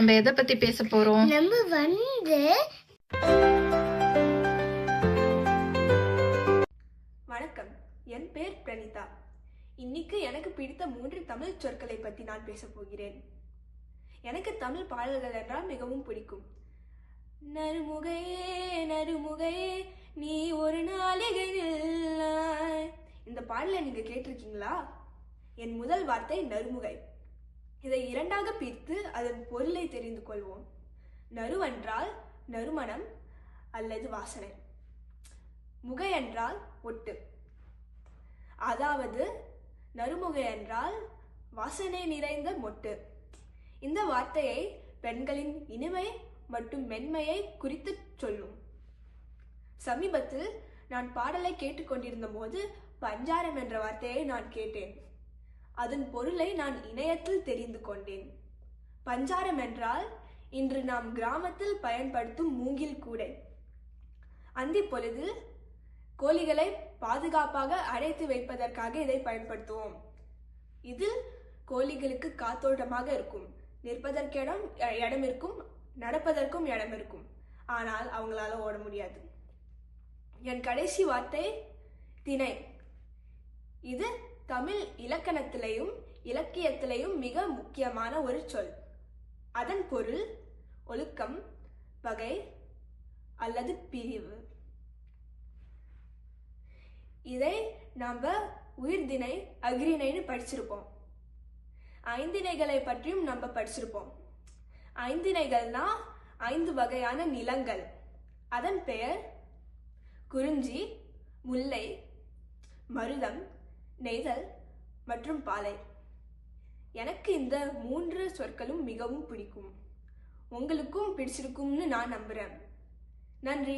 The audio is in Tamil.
நம்ம எதை பத்தி பேச போறோம்? வணக்கம், என் பேர் பிரணிதா. இன்னைக்கு எனக்கு பிடித்த 3 தமிழ் சொற்களை பத்தி நான் பேச போகிறேன். எனக்கு தமிழ் பாடல்கள் என்றால் மிகவும் பிடிக்கும். நறுமுகையே நறுமுகையே நீ ஒரு நாளிகை நில்லாய். இந்த பாடலை நீங்க கேட்டிருக்கீங்களா? என் முதல் வார்த்தை நறுமுகை. இதை 2ஆக பிரித்து அதன் பொருளை தெரிந்து கொள்வோம். நறு என்றால் நறுமணம் அல்லது வாசனை. முகை என்றால் ஒட்டு. அதாவது நறுமுகை என்றால் வாசனை நிறைந்த மொட்டு. இந்த வார்த்தையை பெண்களின் இனிமை மற்றும் மென்மையை குறித்து சொல்லும். சமீபத்தில் நான் பாடலை கேட்டுக்கொண்டிருந்த போது பஞ்சாரம் என்ற வார்த்தையை நான் கேட்டேன். அதன் பொருளை நான் இணையத்தில் தெரிந்து கொண்டேன். பஞ்சாரம் என்றால் இன்று நாம் கிராமத்தில் பயன்படுத்தும் மூங்கில் கூடை. அந்தி பொழுதில் கோழிகளை பாதுகாப்பாக அடைத்து வைப்பதற்காக இதை பயன்படுத்துவோம். இதில் கோழிகளுக்கு காத்தோட்டமாக இருக்கும், நிற்பதற்கு இடம் இருக்கும், நடப்பதற்கும் இடம் இருக்கும். ஆனால் அவங்களால ஓட முடியாது. என் கடைசி வார்த்தை திணை. இது தமிழ் இலக்கணத்திலையும் இலக்கியத்திலையும் மிக முக்கியமான ஒரு சொல். அதன் பொருள் ஒழுக்கம், வகை அல்லது பிரிவு. இதை நாம உயிர்திணை, அஃறிணைன்னு படிச்சிருப்போம். ஐந்திணைகளை பற்றியும் நம்ம படிச்சிருப்போம். ஐந்திணைகள்னா 5 வகையான நிலங்கள். அதன் பெயர் குறிஞ்சி, முல்லை, மருதம், நெய்தல் மற்றும் பாலை. எனக்கு இந்த 3 சொற்களும் மிகவும் பிடிக்கும். உங்களுக்கும் பிடிச்சிருக்கும்னு நான் நம்புறேன். நன்றி.